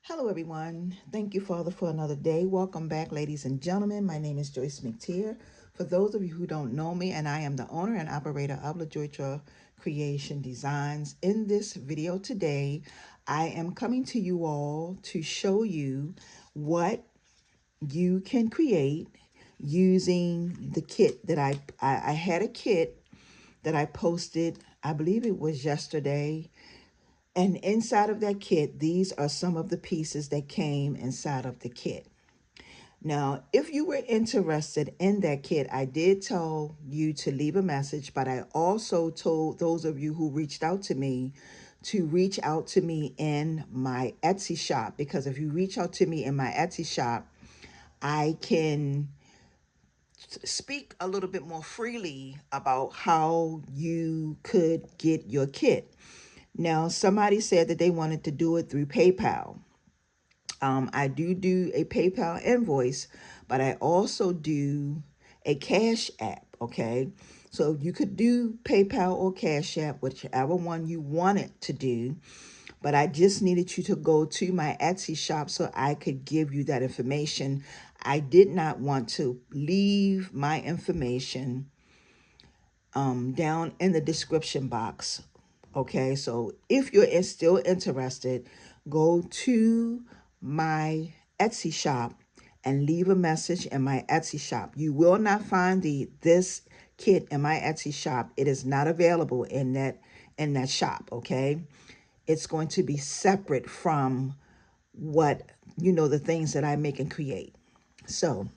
Hello, everyone. Thank you, Father, for another day. Welcome back, ladies and gentlemen. My name is Joyce McTeer. For those of you who don't know me, and I am the owner and operator of La Joytra Creation Designs. In this video today, I am coming to you all to show you what you can create using the kit that I had a kit that I posted, I believe it was yesterday. And inside of that kit, these are some of the pieces that came inside of the kit. Now, if you were interested in that kit, I did tell you to leave a message, but I also told those of you who reached out to me to reach out to me in my Etsy shop, because if you reach out to me in my Etsy shop, I can speak a little bit more freely about how you could get your kit. Now, somebody said that they wanted to do it through PayPal. I do a PayPal invoice, but I also do a Cash App, okay? So you could do PayPal or Cash App, whichever one you wanted to do. But I just needed you to go to my Etsy shop so I could give you that information. I did not want to leave my information down in the description box. Okay, so if you're still interested, go to my Etsy shop and leave a message in my Etsy shop. You will not find this kit in my Etsy shop. It is not available in that shop, okay? It's going to be separate from what the things that I make and create. So,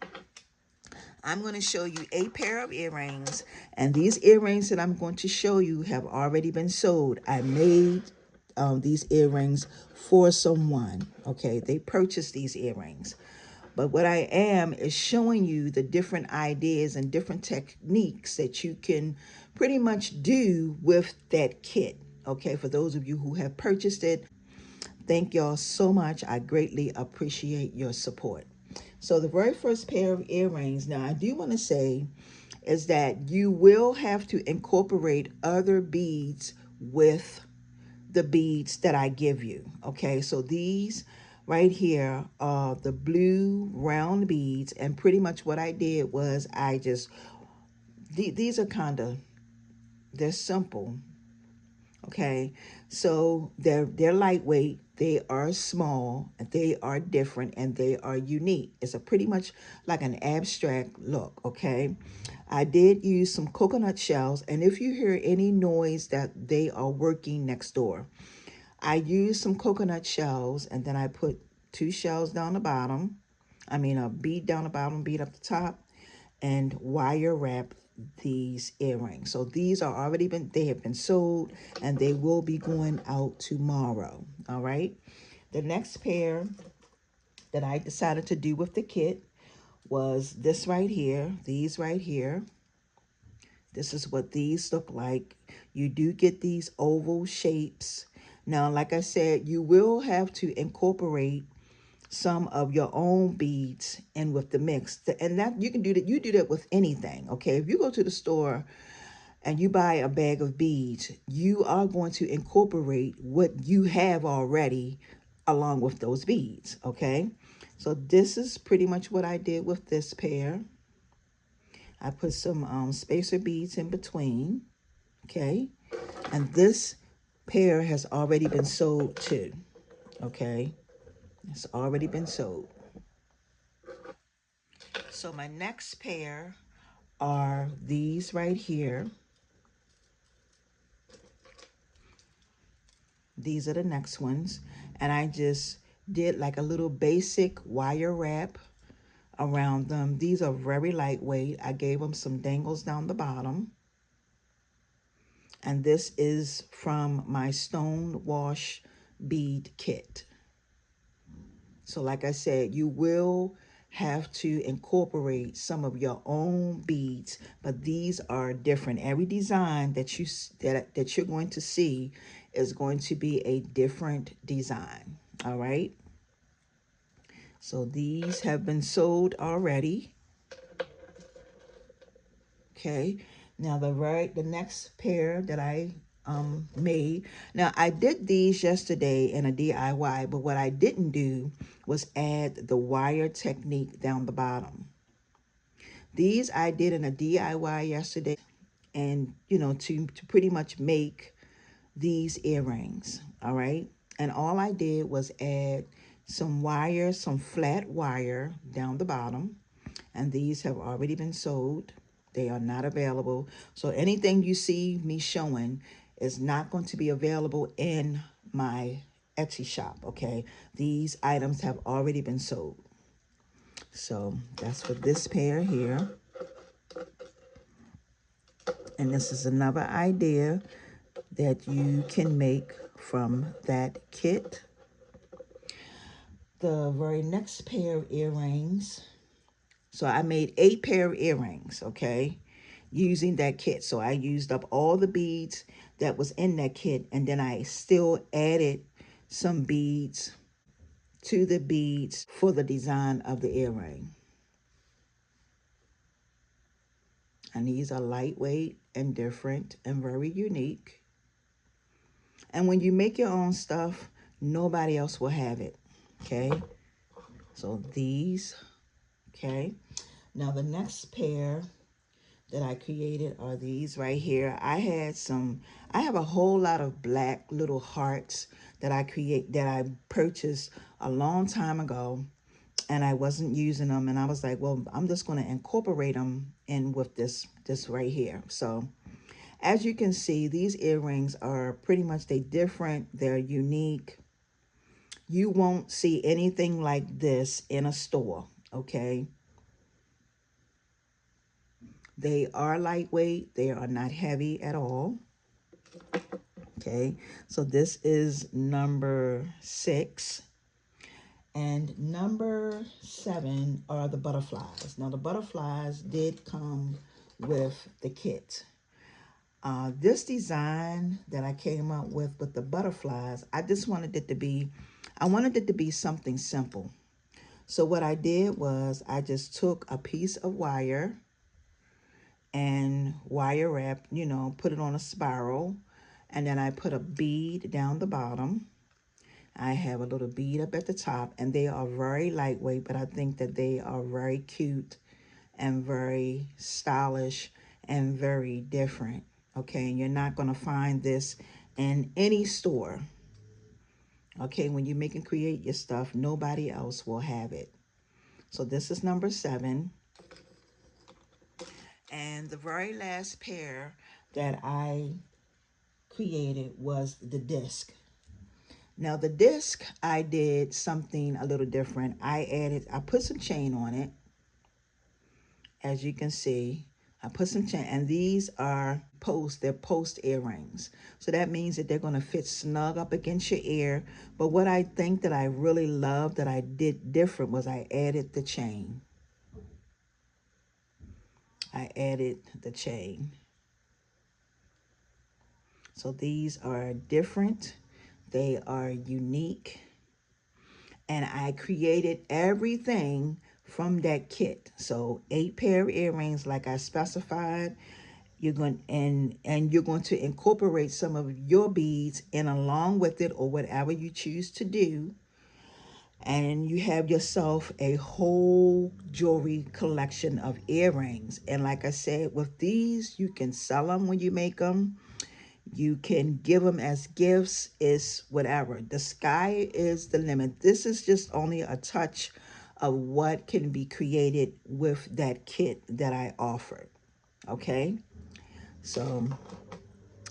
I'm going to show you a pair of earrings, and these earrings that I'm going to show you have already been sold. I made these earrings for someone. Okay, they purchased these earrings. But what I am is showing you the different ideas and different techniques that you can pretty much do with that kit. Okay, for those of you who have purchased it, thank y'all so much. I greatly appreciate your support. So the very first pair of earrings, now I do want to say, is that you will have to incorporate other beads with the beads that I give you. Okay, so these right here are the blue round beads, and pretty much what I did was these are they're simple. Okay, so they're lightweight, they are small, they are different, and they are unique. It's a pretty much like an abstract look. Okay, I did use some coconut shells, and if you hear any noise that they are working next door, I used some coconut shells, and then I put two shells down the bottom. I mean, a bead down the bottom, bead up the top, and wire wrap these earrings. So these are they have been sold, and they will be going out tomorrow. All right. The next pair that I decided to do with the kit was this right here, these right here. This is what these look like. You do get these oval shapes. Now, like I said, you will have to incorporate some of your own beads in with the mix. And that you can do that. You do that with anything. Okay. If you go to the store and you buy a bag of beads, you are going to incorporate what you have already along with those beads. Okay. So this is pretty much what I did with this pair. I put some spacer beads in between. Okay. And this pair has already been sold too. Okay. It's already been sold. So my next pair are these right here. These are the next ones. And I just did like a little basic wire wrap around them. These are very lightweight. I gave them some dangles down the bottom. And this is from my Stonewash Bead Kit. So like I said, you will have to incorporate some of your own beads, but these are different. Every design that you're going to see is going to be a different design. All right. So these have been sold already. Okay. Now the next pair that I made. Now, I did these yesterday in a DIY, but what I didn't do was add the wire technique down the bottom. These I did in a DIY yesterday, and to pretty much make these earrings. All right. And all I did was add some wire, some flat wire down the bottom. And these have already been sold. They are not available. So anything you see me showing is not going to be available in my Etsy shop. Okay. These items have already been sold. So that's for this pair here. And this is another idea that you can make from that kit. The very next pair of earrings. So I made 8 pair of earrings, okay, using that kit. So I used up all the beads that was in that kit, and then I still added some beads to the beads for the design of the earring. And these are lightweight and different and very unique. And when you make your own stuff, nobody else will have it, okay? So these, okay. Now the next pair that I created are these right here. I have a whole lot of black little hearts that I purchased a long time ago, and I wasn't using them, and I was like, well, I'm just going to incorporate them in with this right here. So as you can see, these earrings are pretty much, they different, they're unique. You won't see anything like this in a store, okay? They are lightweight. They are not heavy at all. Okay, so this is number 6. And number 7 are the butterflies. Now, the butterflies did come with the kit. This design that I came up with the butterflies, I wanted it to be something simple. So what I did was I just took a piece of wire and wire wrap, put it on a spiral. And then I put a bead down the bottom. I have a little bead up at the top, and they are very lightweight, but I think that they are very cute and very stylish and very different. Okay, and you're not going to find this in any store. Okay, when you make and create your stuff, nobody else will have it. So this is number 7. And the very last pair that I created was the disc. Now the disc, I did something a little different. I put some chain on it. As you can see, I put some chain, and these are they're post earrings. So that means that they're gonna fit snug up against your ear. But what I think that I really love that I did different was I added the chain. I added the chain. So these are different. They are unique. And I created everything from that kit. So 8 pair of earrings like I specified. You're going to incorporate some of your beads in along with it, or whatever you choose to do. And you have yourself a whole jewelry collection of earrings. And like I said, with these, you can sell them when you make them. You can give them as gifts, is whatever. The sky is the limit. This is just only a touch of what can be created with that kit that I offered. Okay, so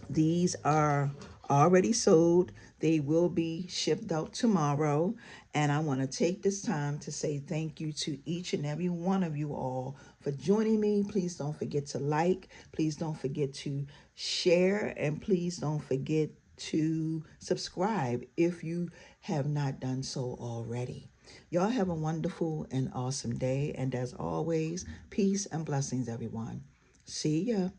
these are already sold. They will be shipped out tomorrow. And I want to take this time to say thank you to each and every one of you all for joining me. Please don't forget to like. Please don't forget to share. And please don't forget to subscribe if you have not done so already. Y'all have a wonderful and awesome day. And as always, peace and blessings, everyone. See ya.